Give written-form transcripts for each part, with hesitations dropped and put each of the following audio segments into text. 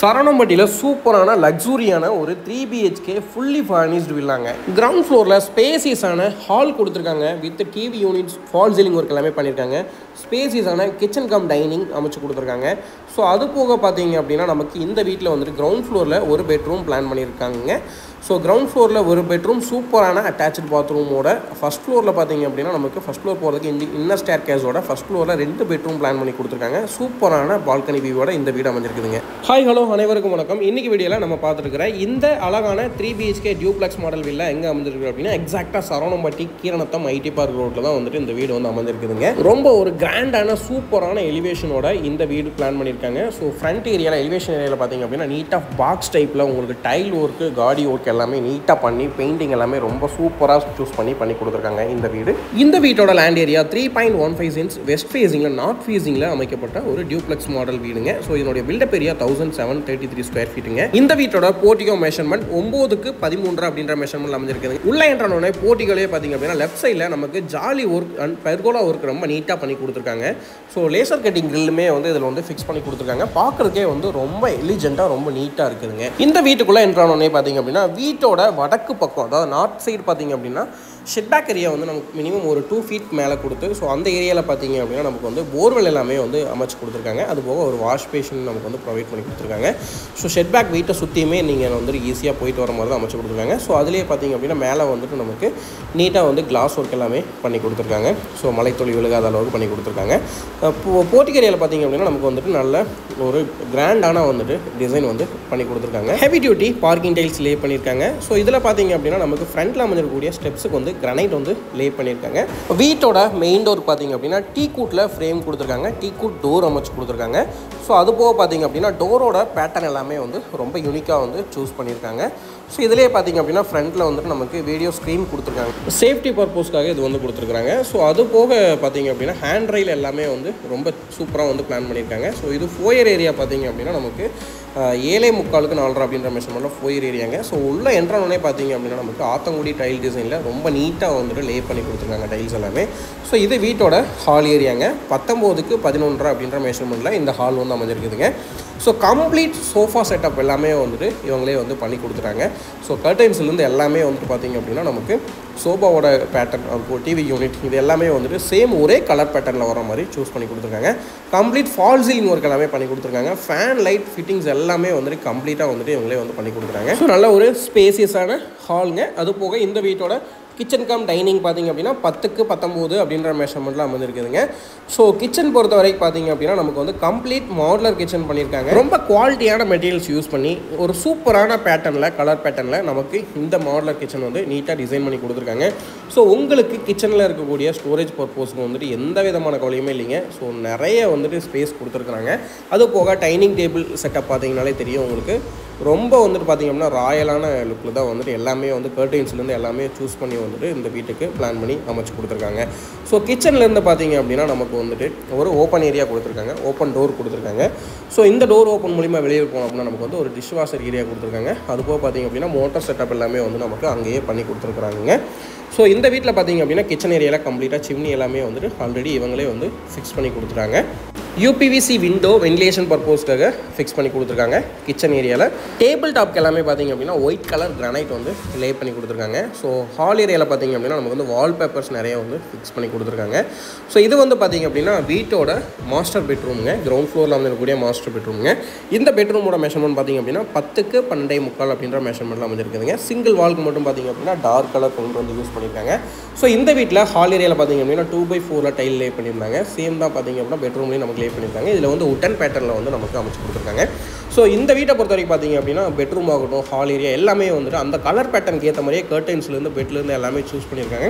சரவணம்பட்டியில் சூப்பரான லக்ஸூரியான ஒரு 3BHK fully furnished வில்லாங்க. Ground ஃப்ளோரில் ஸ்பேசியஸான ஹால் கொடுத்துருக்காங்க. With TV units, fall ceiling work எல்லாமே பண்ணியிருக்காங்க. ஸ்பேசியஸான கிச்சன் கம் டைனிங் அமைச்சு கொடுத்துருக்காங்க. ஸோ அது போக பார்த்தீங்க அப்படின்னா நமக்கு இந்த வீட்டில் வந்துட்டு கிரவுண்ட் ஃப்ளோரில் ஒரு பெட்ரூம் பிளான் பண்ணியிருக்காங்க. ஸோ கிரவுண்ட் ஃப்ளோரில் ஒரு பெட்ரூம் சூப்பரான அட்டாச்சு பாத்ரூமோட ஃபஸ்ட் ஃப்ளோரில் பார்த்தீங்க அப்படின்னா நமக்கு ஃபஸ்ட் ஃப்ளோர் போகிறதுக்கு இந்த இன்னர் ஸ்டேர் கேஸோட ஃபஸ்ட் ஃப்ளோரில் 2 பெட்ரூம் பிளான் பண்ணி கொடுத்துருக்காங்க. சூப்பரான பால்கனி வியூவோட இந்த வீடு அமைஞ்சிருக்குதுங்க. ஹாய் ஹலோ அனைவருக்கும் வணக்கம். இன்றைக்கி வீடியோவில் நம்ம பார்த்துருக்கிற இந்த அழகான 3BHK டியூப்ளெக்ஸ் மாடல் வில்லா எங்கே அமைஞ்சிருக்கு அப்படின்னா எக்ஸாக்டாக சரவணம்பட்டி கீரணத்தம் ஐடி பார்க் ரோட்டில் தான் வந்துட்டு இந்த வீடு வந்து அமைஞ்சிருக்குதுங்க. ரொம்ப ஒரு கிராண்டான சூப்பரான எலிவேஷனோட இந்த வீடு பிளான் பண்ணியிருக்காங்க. ஸோ ஃப்ரண்ட் ஏரியாவில் எலிவேஷன் ஏரியாவில் பார்த்தீங்க அப்படின்னா நீட்டாக பாக்ஸ் டைப்பில் உங்களுக்கு டைல் ஒர்க்கு, காடி ஒர்க் எல்லாமே நீட்டாக பண்ணி பெயிண்டிங் எல்லாமே ரொம்ப சூப்பராக சூஸ் பண்ணி கொடுத்துருக்காங்க இந்த வீடு. இந்த வீட்டோட லேண்ட் ஏரியா 3.15 சென்ட்ஸ் வெஸ்ட் ஃபேஸிங்கில் நார்த் ஃபேஸிங்கில் அமைக்கப்பட்ட ஒரு டியூப்ளெக்ஸ் மாடல் வீடுங்க. ஸோ இதனுடைய பில்டப் ஏரியா 1733 ஸ்கொயர் ஃபீட்டுங்க. இந்த வீட்டோட போர்ட்டிகோ மெஷர்மெண்ட் 9:13 அப்படின்ற மெஷர்மெண்ட் அமைஞ்சிருக்குது. உள்ள என்ட்ரானோடனே போர்ட்டிகோலே பார்த்தீங்க அப்படின்னா லெஃப்ட் சைடில் நமக்கு jolly work and pergola work ரொம்ப நீட்டாக பண்ணி கொடுத்துருக்காங்க. ஸோ லேசர் கட்டிங் கிரில்லுமே வந்து இதில் வந்து ஃபிக்ஸ் பண்ணி கொடுத்துருக்காங்க. பார்க்குறதுக்கே வந்து ரொம்ப எலிஜென்ட்டாக ரொம்ப நீட்டாக இருக்குதுங்க. இந்த வீட்டுக்குள்ளே என்ட்ரானோடனே பார்த்தீங்க அப்படின்னா வீட்டோட வடக்கு பக்கம், அதாவது நார்த் சைடு பார்த்தீங்க அப்படின்னா ஷெட் பேக் ஏரியா வந்து நமக்கு மினிமம் ஒரு 2 ஃபீட் மேலே கொடுத்து, ஸோ அந்த ஏரியாவில் பார்த்தீங்க அப்படின்னா நமக்கு வந்து போர்வெல் எல்லாமே வந்து அமைச்சு கொடுத்துருக்காங்க. அது போக ஒரு வாஷ் பேஷன் நமக்கு வந்து ப்ரொவைட் பண்ணி கொடுத்துருக்காங்க. ஸோ ஷெட் பேக் வீட்டை சுற்றியுமே நீங்கள் வந்து ஈஸியாக போயிட்டு வர மாதிரி தான் அமைச்சு கொடுத்துருக்காங்க. ஸோ அதுலேயே பார்த்தீங்க அப்படின்னா மேலே வந்துட்டு நமக்கு நீட்டாக வந்து கிளாஸ் ஒர்க் எல்லாமே பண்ணி கொடுத்துருக்காங்க. ஸோ மலைத்தொழி விழுகாத அளவுக்கு பண்ணி கொடுத்துருக்காங்க. போர்ட்டிகோ ஏரியாவில் பார்த்தீங்க அப்படின்னா நமக்கு வந்துட்டு நல்ல ஒரு கிராண்டான வந்துட்டு டிசைன் வந்து பண்ணி கொடுத்துருக்காங்க. ஹெவி டியூட்டி பார்க்கிங் டைல்ஸ் லே பண்ணியிருக்காங்க. ஸோ இதில் பார்த்தீங்க அப்படின்னா நமக்கு ஃப்ரண்ட்டில் அமைஞ்சிருக்கக்கூடிய ஸ்டெப்ஸுக்கு வந்து கிரானைட் வந்து லே பண்ணியிருக்காங்க. வீட்டோட மெயின் டோர் பார்த்தீங்க அப்படின்னா டீக்கூட்டில் ஃப்ரேம் கொடுத்துருக்காங்க. டீக்கூட் டோர் அமைச்சு கொடுத்துருக்காங்க. ஸோ அது போக பார்த்தீங்க அப்படின்னா டோரோட பேட்டர்ன் எல்லாமே வந்து ரொம்ப யூனிக்காக வந்து சூஸ் பண்ணியிருக்காங்க. ஸோ இதிலே பார்த்தீங்க அப்படின்னா ஃப்ரண்ட்டில் வந்துட்டு நமக்கு வீடியோ ஸ்க்ரீன் கொடுத்துருக்காங்க. சேஃப்டி பர்பஸ்க்காக இது வந்து கொடுத்துருக்காங்க. ஸோ அது போக பார்த்தீங்க அப்படின்னா ஹேண்ட் ரைல் எல்லாமே வந்து ரொம்ப சூப்பராக வந்து பிளான் பண்ணியிருக்காங்க. ஸோ இது ஃபோயர் ஏரியா பார்த்தீங்க அப்படின்னா நமக்கு 7.75 அப்படின்ற மெஷர்மெண்ட்டில் ஃபோயர் ஏரியாங்க. ஸோ உள்ள என்ட்ரானோடனே பார்த்தீங்க அப்படின்னா நமக்கு ஆத்தங்குடி டைல் டிசைனில் ரொம்ப நீட்டாக வந்துட்டு லே பண்ணி கொடுத்துருக்காங்க டைல்ஸ் எல்லாமே. ஸோ இது வீட்டோட ஹால் ஏரியாங்க. 19:11 அப்படின்ற மெஷர்மெண்ட்டில் இந்த ஹால் வந்து அமைஞ்சிருக்குதுங்க. ஸோ கம்ப்ளீட் சோஃபா செட்டப் எல்லாமே வந்துட்டு இவங்களே வந்து பண்ணி கொடுத்துட்டாங்க. ஸோ கர்டைன்ஸ்லேருந்து எல்லாமே வந்துட்டு பார்த்தீங்க அப்படின்னா நமக்கு சோஃபாவோட பேட்டர்ன், அது டிவி யூனிட், இது எல்லாமே வந்துட்டு சேம் ஒரே கலர் பேட்டர்னில் வர மாதிரி சூஸ் பண்ணி கொடுத்துருக்காங்க. கம்ப்ளீட் ஃபால் சீலிங் ஒர்க் எல்லாமே பண்ணி கொடுத்துருக்காங்க. ஃபேன் லைட் ஃபிட்டிங்ஸ் எல்லாமே வந்துட்டு கம்ப்ளீட்டாக வந்துட்டு இவங்களே வந்து பண்ணி கொடுக்குறாங்க. ஸோ நல்ல ஒரு ஸ்பேசியஸான ஹாலுங்க. அது போக இந்த வீட்டோட கிச்சன் கம் டைனிங் பார்த்தீங்க அப்படின்னா 10:19 அப்படின்ற மெஷர்மெண்ட்டில் அமைஞ்சிருக்குதுங்க. ஸோ கிச்சன் பொறுத்த வரைக்கும் பார்த்தீங்க அப்படின்னா நமக்கு வந்து கம்ப்ளீட் மாடுலர் கிச்சன் பண்ணியிருக்காங்க. ரொம்ப குவாலிட்டியான மெட்டீரியல்ஸ் யூஸ் பண்ணி ஒரு சூப்பரான பேட்டர்னில், கலர் பேட்டர்னில் நமக்கு இந்த மாடுலர் கிச்சன் வந்து நீட்டாக டிசைன் பண்ணி கொடுத்துருக்காங்க. ஸோ உங்களுக்கு கிச்சனில் இருக்கக்கூடிய ஸ்டோரேஜ் பர்பஸ்க்கு வந்துட்டு எந்த விதமான கவலையுமே இல்லைங்க. ஸோ நிறைய வந்துட்டு ஸ்பேஸ் கொடுத்துருக்குறாங்க. அது போக டைனிங் டேபிள் செட்டப் பார்த்தீங்கனாலே தெரியும் உங்களுக்கு. ரொம்ப வந்துட்டு பார்த்திங்க அப்படின்னா ராயலான லுக்கில் தான் வந்துட்டு எல்லாமே வந்து கர்டைன்ஸ்லேருந்து எல்லாமே சூஸ் பண்ணி வந்துட்டு இந்த வீட்டுக்கு பிளான் பண்ணி அமைச்சு கொடுத்துருக்காங்க. ஸோ கிச்சன்லேருந்து பார்த்தீங்க அப்படின்னா நமக்கு வந்துட்டு ஒரு ஓப்பன் ஏரியா கொடுத்துருக்காங்க. ஓப்பன் டோர் கொடுத்துருக்காங்க. ஸோ இந்த டோர் ஓப்பன் மூலிமா வெளியே போனோம் அப்படின்னா நமக்கு வந்து ஒரு டிஷ் வாஷர் ஏரியா கொடுத்துருக்காங்க. அதுபோக பார்த்தீங்க அப்படின்னா மோட்டார் செட்டப் எல்லாமே வந்து நமக்கு அங்கேயே பண்ணி கொடுத்துருக்குறாங்க. ஸோ இந்த வீட்டில் பார்த்தீங்க அப்படின்னா கிச்சன் ஏரியாவில் கம்ப்ளீட்டாக சிம்னி எல்லாமே வந்துட்டு ஆல்ரெடி இவங்களே வந்து ஃபிக்ஸ் பண்ணி கொடுத்துருக்காங்க. யூபிவிசி விண்டோ வென்டிலேஷன் பர்பஸ்க்காக ஃபிக்ஸ் பண்ணி கொடுத்துருக்காங்க. கிச்சன் ஏரியாவில் டேபிள் டாப்க்கு எல்லாமே பார்த்தீங்க அப்படின்னா ஒயிட் கலர் கிரானைட் வந்து லே பண்ணி கொடுத்துருக்காங்க. ஸோ ஹால் ஏரியாவில் பார்த்தீங்க அப்படின்னா நமக்கு வந்து வால்பேப்பர்ஸ் நிறைய வந்து ஃபிக்ஸ் பண்ணி கொடுத்துருக்காங்க. ஸோ இது வந்து பார்த்தீங்க அப்படின்னா வீட்டோட மாஸ்டர் பெட்ரூமுங்க. கிரவுண்ட் ஃப்ளோரில் வந்து இருக்கக்கூடிய மாஸ்டர் பெட்ரூமுங்க. இந்த பெட்ரூமோட மெஷர்மெண்ட் பார்த்தீங்க அப்படின்னா 10:12 அப்படின்ற மெஷர்மெண்ட்டில் அமைஞ்சிருக்குதுங்க. சிங்கிள் வால்க்கு மட்டும் பார்த்தீங்க அப்படின்னா டார்க் கலர் கொண்டு வந்து யூஸ் பண்ணியிருக்காங்க. ஸோ இந்த வீட்டில் ஹால் ஏரியாவில் பார்த்தீங்க அப்படின்னா 2/4 டைல் லே பண்ணியிருந்தாங்க. சேம் தான் பார்த்தீங்க அப்படின்னா பெட்ரூம்லேயும் நமக்கு லே பண்ணியிருக்காங்க. இதில் வந்து உட்டன் பேட்டர்னில் வந்து நமக்கு அமைச்சு கொடுத்துருக்காங்க. ஸோ இந்த வீட்டை பொறுத்த வரைக்கும் பார்த்தீங்க அப்படின்னா பெட்ரூம் ஆகட்டும், ஹால் ஏரியா எல்லாமே வந்துட்டு அந்த கலர் பேட்டர்னுக்கு ஏற்ற மாதிரியே கர்டைன்ஸ்லேருந்து பெட்லேருந்து எல்லாமே சூஸ் பண்ணியிருக்காங்க.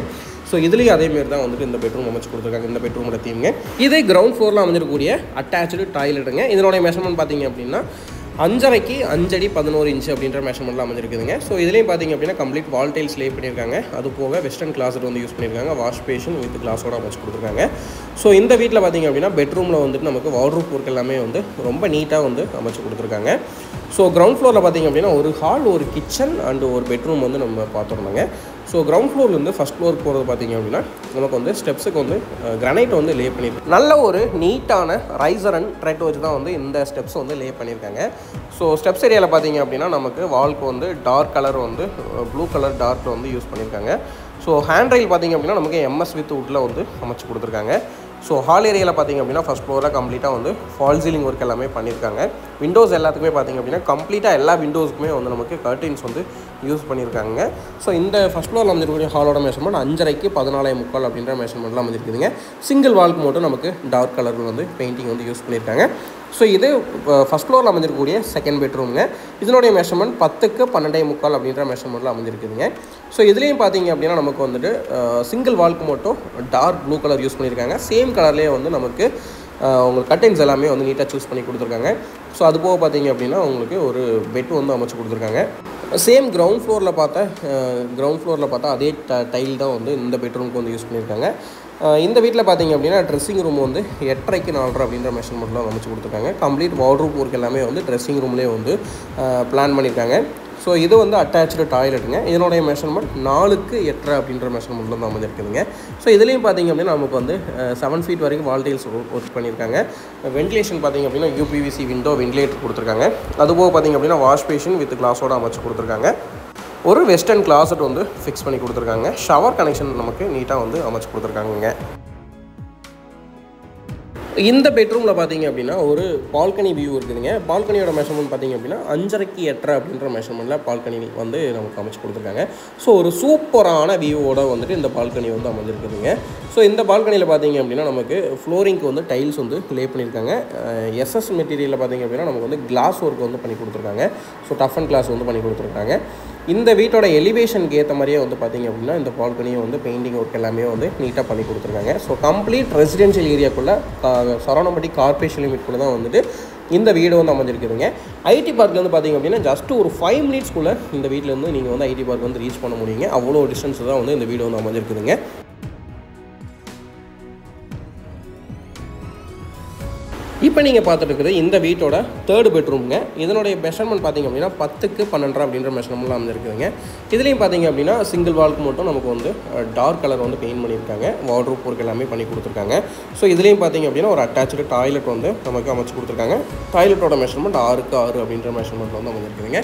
ஸோ இதுலேயும் அதேமாரி தான் வந்துட்டு இந்த பெட்ரூம் அமைச்சு கொடுத்துருக்காங்க. இந்த பெட்ரூமோட தீம்ங்க. இது கிரவுண்ட் ஃப்ளோரில் அமைஞ்சிருக்கக்கூடிய அட்டாச்சு டாய்லெட்டுங்க. இதனுடைய மெஷர்மெண்ட் பார்த்தீங்க அப்படின்னா 5.5 அடி 11 இன்ச்சு அப்படின்ற மெஷர்மெண்ட்டில் அமைஞ்சிருக்குதுங்க. ஸோ இதுலேயும் பார்த்தீங்க அப்படின்னா கம்ப்ளீட் வால் டைல்ஸ் லே பண்ணியிருக்காங்க. அது போக வெஸ்டர்ன் கிளாஸட் வந்து யூஸ் பண்ணியிருக்காங்க. வாஷ் பேஷன் வித் கிளாஸோட அமைச்சு கொடுத்துருக்காங்க. ஸோ இந்த வீட்டில் பார்த்தீங்க அப்படின்னா பெட்ரூமில் வந்துட்டு நமக்கு வார்ட்ரோப் ஒர்க் எல்லாமே வந்து ரொம்ப நீட்டாக வந்து அமைச்சு கொடுத்துருக்காங்க. ஸோ கிரவுண்ட் ஃப்ளோரில் பார்த்தீங்க அப்படின்னா ஒரு ஹால், ஒரு கிச்சன் அண்டு ஒரு பெட்ரூம் வந்து நம்ம பார்த்துருந்தோங்க. ஸோ கிரவுண்ட் ஃப்ளோர்லேருந்து ஃபஸ்ட் ஃப்ளோருக்கு போகிறது பார்த்திங்க அப்படின்னா நமக்கு வந்து ஸ்டெப்ஸுக்கு வந்து கிரானைட் வந்து லே பண்ணியிருக்காங்க. நல்ல ஒரு நீட்டான ரைசர் அண்ட் த்ரெட் வச்சு தான் வந்து இந்த ஸ்டெப்ஸ் வந்து லே பண்ணியிருக்காங்க. ஸோ ஸ்டெப்ஸ் ஏரியாவில் பார்த்திங்க அப்படின்னா நமக்கு வால்க்கு வந்து டார்க் கலர் வந்து ப்ளூ கலர் டார்க்கில் வந்து யூஸ் பண்ணியிருக்காங்க. ஸோ ஹேண்ட் ரைல் பார்த்திங்க அப்படின்னா நமக்கு எம்எஸ் வித் வுட்டில் வந்து அமைச்சு கொடுத்துருக்காங்க. ஸோ ஹால் ஏரியாவில் பார்த்திங்க அப்படின்னா ஃபஸ்ட் ஃப்ளோரில் கம்ப்ளீட்டாக வந்து ஃபால் சீலிங் ஒர்க் எல்லாமே பண்ணியிருக்காங்க. விண்டோஸ் எல்லாத்துக்குமே பார்த்திங்க அப்படின்னா கம்ப்ளீட்டாக எல்லா விண்டோஸுக்குமே வந்து நமக்கு கர்டன்ஸ் வந்து யூஸ் பண்ணியிருக்காங்க. ஸோ இந்த ஃபஸ்ட் ஃப்ளோரில் அமைஞ்சிருக்கக்கூடிய ஹாலோட மெஷர்மெண்ட் 5.5 14.75 அப்படின்ற மெஷர்மெண்ட்லாம் அமைஞ்சிருக்குதுங்க. சிங்கிள் வால்க்கு மட்டும் நமக்கு டார்க் கலரில் வந்து பெயிண்டிங் வந்து யூஸ் பண்ணியிருக்காங்க. ஸோ இது ஃபஸ்ட் ஃப்ளோரில் அமைஞ்சிருக்கக்கூடிய செகண்ட் பெட்ரூமுங்க. இதனுடைய மெஷர்மெண்ட் 10க்கு 12.75 அப்படின்ற மெஷர்மெண்ட்டில் அமைஞ்சிருக்குதுங்க. ஸோ இதுலேயும் பார்த்தீங்க அப்படின்னா நமக்கு வந்துட்டு சிங்கிள் வால்க்கு மட்டும் டார்க் ப்ளூ கலர் யூஸ் பண்ணியிருக்காங்க. சேம் கலர்லேயே வந்து நமக்கு உங்களுக்கு கர்டன்ஸ் எல்லாமே வந்து நீட்டாக சூஸ் பண்ணி கொடுத்துருக்காங்க. ஸோ அது போக பார்த்தீங்க அப்படின்னா உங்களுக்கு ஒரு பெட் வந்து அமைச்சு கொடுத்துருக்காங்க. சேம் கிரவுண்ட் ஃப்ளோரில் பார்த்தா அதே டைல் தான் வந்து இந்த பெட்ரூமுக்கு வந்து யூஸ் பண்ணியிருக்காங்க. இந்த வீட்டில் பார்த்தீங்க அப்படின்னா ட்ரெஸ்ஸிங் ரூம் வந்து 8.5க்கு 4.5 அப்படின்ற மெஷர்மெண்ட்லாம் அமைச்சு கொடுத்துருக்காங்க. கம்ப்ளீட் வார்ட்ரூப் ஒர்க் எல்லாமே வந்து ட்ரெஸ்ஸிங் ரூம்லேயே வந்து பிளான் பண்ணியிருக்காங்க. ஸோ இது வந்து அட்டாச்சு டாய்லெட்டுங்க. இதனுடைய மெஷர்மெண்ட் 4க்கு 8.5 அப்படின்ற மெஷர்மெண்ட்டில் தான் அமைஞ்சிருக்குதுங்க. ஸோ இதுலேயும் பார்த்திங்க அப்படின்னா நமக்கு வந்து 7 ஃபீட் வரைக்கும் வால் டைல்ஸ் ஒர்க் பண்ணியிருக்காங்க. வென்டிலேஷன் பார்த்திங்க அப்படின்னா யூபிவிசி விண்டோ வென்டிலேட்டர் கொடுத்துருக்காங்க. அதுபோக பார்த்திங்க அப்படின்னா வாஷ் பேஷன் வித் கிளாஸோடு அமைச்சு கொடுத்துருக்காங்க. ஒரு வெஸ்டர்ன் கிளாஸட் வந்து ஃபிக்ஸ் பண்ணி கொடுத்துருக்காங்க. ஷவர் கனெக்ஷன் நமக்கு நீட்டாக வந்து அமைச்சு கொடுத்துருக்காங்க. இந்த பெட்ரூமில் பார்த்தீங்க அப்படின்னா ஒரு பால்கனி வியூ இருக்குதுங்க. பால்கனியோட மெஷர்மெண்ட் பார்த்தீங்க அப்படின்னா 5.5க்கு 8.5 அப்படின்ற மெஷர்மெண்ட்டில் பால்கனி வந்து நமக்கு அமைச்சு கொடுத்துருக்காங்க. ஸோ ஒரு சூப்பரான வியூவோட வந்துட்டு இந்த பால்கனி வந்து அமைஞ்சிருக்குதுங்க. ஸோ இந்த பால்கனியில் பார்த்தீங்க அப்படின்னா நமக்கு ஃப்ளோரிங்க்கு வந்து டைல்ஸ் வந்து லே பண்ணியிருக்காங்க. எஸ்எஸ் மெட்டீரியலில் பார்த்தீங்க அப்படின்னா நமக்கு வந்து கிளாஸ் ஒர்க் வந்து பண்ணி கொடுத்துருக்காங்க. ஸோ டஃப் அண்ட் கிளாஸ் வந்து பண்ணி கொடுத்துருக்காங்க. இந்த வீட்டோட எலிவேஷனுக்கு ஏற்ற மாதிரியே வந்து பார்த்திங்க அப்படின்னா இந்த பால்கனியை வந்து பெயிண்டிங் ஒர்க் எல்லாமே வந்து நீட்டாக பண்ணி கொடுத்துருக்காங்க. ஸோ கம்ப்ளீட் ரெசிடென்ஷியல் ஏரியாக்குள்ளே சரவணம்பட்டி கார்பரேஷன் லிமிட்குள்ளே தான் வந்துட்டு இந்த வீடு வந்து அமைஞ்சிருக்குதுங்க. ஐடி பார்க்லேருந்து பார்த்திங்க அப்படின்னா ஜஸ்ட் ஒரு 5 மினிட்ஸ்க்குள்ளே இந்த வீட்டிலேருந்து நீங்கள் வந்து ஐடி பார்க் வந்து ரீச் பண்ண முடியுங்க. அவ்வளோ டிஸ்டன்ஸ் தான் வந்து இந்த வீடு வந்து அமைஞ்சிருக்குதுங்க. இப்போ நீங்கள் பார்த்துட்டு இருக்குது இந்த வீட்டோட 3rd பெட்ரூமுங்க. இதனுடைய மெஷர்மெண்ட் பார்த்திங்க அப்படின்னா 10க்கு 12.5 அப்படின்ற மெஷர்மெண்ட்லாம் அமைஞ்சிருக்குதுங்க. இதுலேயும் பார்த்திங்க அப்படின்னா சிங்கிள் வால்க்கு மட்டும் நமக்கு வந்து டார்க் கலர் வந்து பெயிண்ட் பண்ணியிருக்காங்க. வார்ட்ரூப் ஒர்க் எல்லாமே பண்ணி கொடுத்துருக்காங்க. ஸோ இதுலேயும் பார்த்திங்க அப்படின்னா ஒரு அட்டாச்சு டாய்லெட் வந்து நமக்கு அமைச்சு கொடுத்துருக்காங்க. டாய்லெட்டோட மெஷர்மெண்ட் 6க்கு 6 அப்படின்ற மெஷர்மெண்ட் வந்து அமைஞ்சிருக்குதுங்க.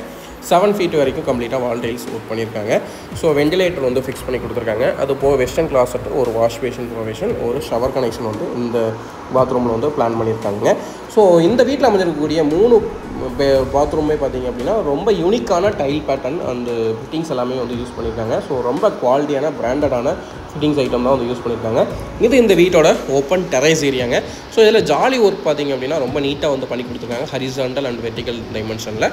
7 ஃபீட் வரைக்கும் கம்ப்ளீட்டாக வால் டைல்ஸ் ஒர்க் பண்ணியிருக்காங்க. ஸோ வெண்டிலேட்டர் வந்து ஃபிக்ஸ் பண்ணி கொடுத்துருக்காங்க. அது போக வெஸ்டர்ன் கிளாஸட் ஒரு வாஷ் பேஷன் ப்ரொவிஷன் ஒரு ஷவர் கனெக்ஷன் வந்து இந்த பாத்ரூமில் வந்து பிளான் பண்ணியிருக்காங்க. ஸோ இந்த வீட்டில் அமைஞ்சிருக்கக்கூடிய 3 பாத்ரூமே பார்த்திங்க அப்படின்னா ரொம்ப யூனிக்கான டைல் பேட்டர்ன் அந்த ஃபிட்டிங்ஸ் எல்லாமே வந்து யூஸ் பண்ணியிருக்காங்க. ஸோ ரொம்ப குவாலிட்டியான பிராண்டடான ஃபிட்டிங்ஸ் ஐட்டம் தான் வந்து யூஸ் பண்ணியிருக்காங்க. இது இந்த வீட்டோட ஓப்பன் டெரைஸ் ஏரியாங்க. ஸோ இதில் ஜாலி ஒர்க் பார்த்திங்க அப்படின்னா ரொம்ப நீட்டாக வந்து பண்ணி கொடுத்துருக்காங்க. ஹரிசாண்டல் அண்ட் வெர்டிக்கல் டைமென்ஷனில்.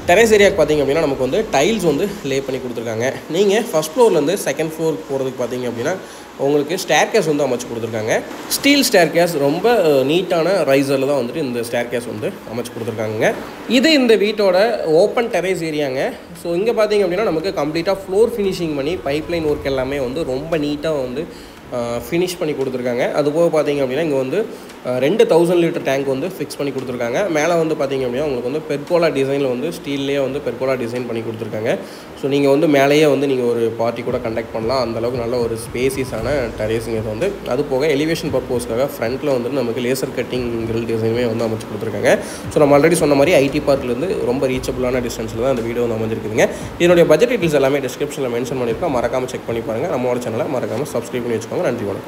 டெரேஸ் ஏரியாவுக்கு பார்த்திங்க அப்படின்னா நமக்கு வந்து டைல்ஸ் வந்து லே பண்ணி கொடுத்துருக்காங்க. நீங்கள் ஃபஸ்ட் ஃப்ளோர்லேருந்து செகண்ட் ஃப்ளோருக்கு போகிறதுக்கு பார்த்திங்க அப்படின்னா உங்களுக்கு ஸ்டேர் கேஸ் வந்து அமைச்சு கொடுத்துருக்காங்க. ஸ்டீல் ஸ்டேர் கேஸ் ரொம்ப நீட்டான ரைசரில் தான் வந்துட்டு இந்த ஸ்டேர் கேஸ் வந்து அமைச்சு கொடுத்துருக்காங்க. இது இந்த வீட்டோட ஓப்பன் டெரேஸ் ஏரியாங்க. ஸோ இங்கே பார்த்திங்க அப்படின்னா நமக்கு கம்ப்ளீட்டாக ஃப்ளோர் ஃபினிஷிங் பண்ணி பைப்லைன் ஒர்க் எல்லாமே வந்து ரொம்ப நீட்டாக வந்து ஃபினிஷ் பண்ணி கொடுத்துருக்காங்க. அதுபோக பார்த்திங்க அப்படின்னா இங்கே வந்து 2000 லிட்டர் டேங்க் வந்து ஃபிக்ஸ் பண்ணி கொடுத்துருக்காங்க. மேலே வந்து பார்த்திங்க அப்படின்னா உங்களுக்கு வந்து பெர்கோலா டிசைனில் வந்து ஸ்டீல்லேயே வந்து பெர்கோலா டிசைன் பண்ணி கொடுத்துருக்காங்க. ஸோ நீங்கள் வந்து மேலேயே வந்து நீங்கள் ஒரு பார்ட்டி கூட கண்டக்ட் பண்ணலாம். அந்தளவுக்கு நல்ல ஒரு ஸ்பேசியஸான டெரேஸுங்க இது வந்து. அது போக எலிவேஷன் பர்பஸ்க்காக ஃப்ரண்ட்டில் வந்துட்டு நமக்கு லேசர் கட்டிங் கிரில் டிசைனுமே வந்து அமைச்சு கொடுத்துருக்காங்க. ஸோ நம்ம ஆல்ரெடி சொன்ன மாதிரி ஐடி பார்க்லேருந்து ரொம்ப ரீச்சபிளான டிஸ்டன்ஸில் தான் அந்த வீடியோ வந்து அமைஞ்சிருக்குதுங்க. இதனுடைய பட்ஜெட் டீட்டெயில்ஸ் எல்லாமே டிஸ்கிரிப்ஷனில் மென்ஷன் பண்ணியிருக்கோம். மறக்காமல் செக் பண்ணி பாருங்கள். நம்மளோட சேனலை மறக்காமல் சப்ஸ்கிரைப் பண்ணி வச்சுக்கோங்க. நன்றி, வணக்கம்.